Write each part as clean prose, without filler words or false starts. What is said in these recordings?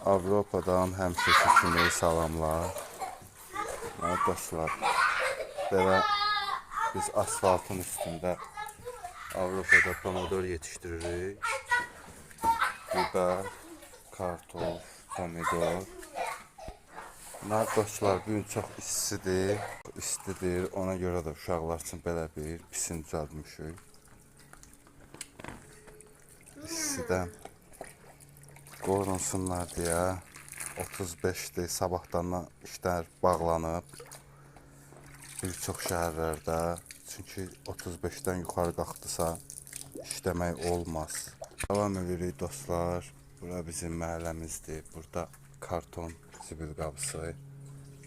Avropadan həmişəki kimi salamlar. Dostlar, belə biz asfaltın üstündə Avropada pomidor yetiştiririk. Biber, kartof, pomidor. Bunlar dostlar, bugün çox istidir. Ona görə də uşaqlar üçün belə bir pisin düzəltmişik. İstidən qorunsunlar deyə 35'dir. Sabahdan işlər bağlanıb bir çox şəhərlərdə. Çünki 35'dən yuxarı qalxdısa işləmək olmaz. Davam edirik dostlar. Bura bizim məhəlləmizdir. Burada karton zibil qabısı.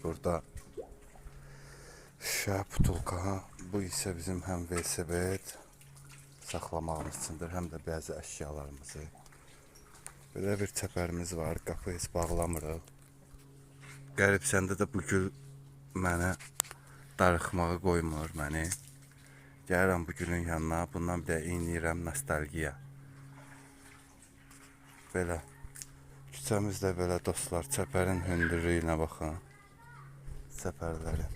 Burada şüşə, butulka. Bu isə bizim həm velosiped saxlamağımız üçündür, həm də bəzi əşyalarımızı. Belə bir çəpərimiz var, qapı heç bağlamırıq. Qəribsəndə də bu gül mənə darıxmağı qoymur məni. Gəlirəm bu gülün yanına, bundan bir də inləyirəm nostalgiya. Belə. Küçəmizdə belə dostlar, çəpərin hündürlüyünə baxın. Çəpərləri.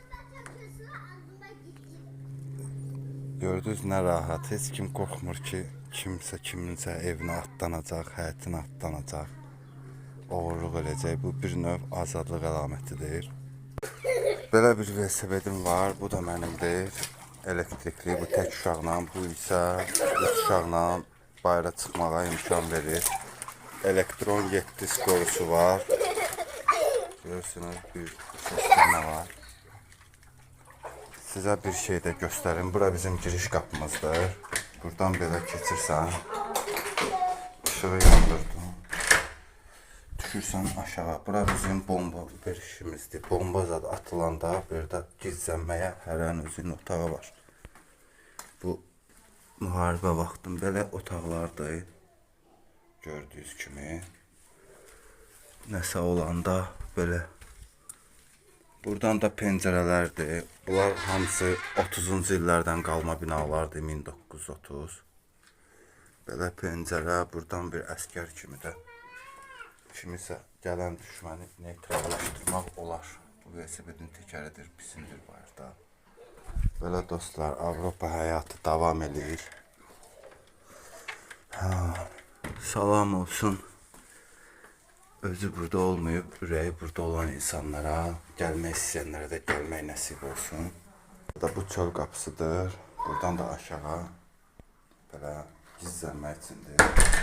Gördünüz nə rahat, heç kim qorxmur ki, kimsə kiminsə evinə atlanacaq, həyətinə atlanacaq, oğurluq edəcək. Bu bir növ azadlıq əlamətidir. Belə bir velosipedim var, bu da mənimdir. Elektrikli, bu tək uşaqla, bu isə 3 uşaqla bayıra çıxmağa imkan verir. Elektron 7 skorusu var. Görürsünüz, bir səslənmə var. Sizə bir şey də göstərim. Bura bizim giriş qapımızdır. Buradan belə keçirsən, işığı yandırdın, düşürsən aşağı. Bura bizim bomba verişimizdir. Bomba zad atılanda bir də gizlənməyə hərənin özünün otağı var. Bu müharibə vaxtın belə otaqlardır. Gördüyünüz kimi. Nəsə olanda belə. Buradan da pəncərələrdir. Bunlar hamısı 30-cu illərdən qalma binalardır, 1930. Belə pəncərə, buradan bir əskər kimi də kimisə gələn düşməni neytrallaşdırmaq olar. Bu velosipedin təkəridir, pisindir bayırda. Belə dostlar, Avropa həyatı davam edir. Salam olsun. Özü burada olmayıb, ürəyi burada olan insanlara, gəlmək istəyənlərə də gəlmək nəsib olsun. Burada bu çöl qapısıdır. Buradan da aşağı belə gizlənmək üçündür.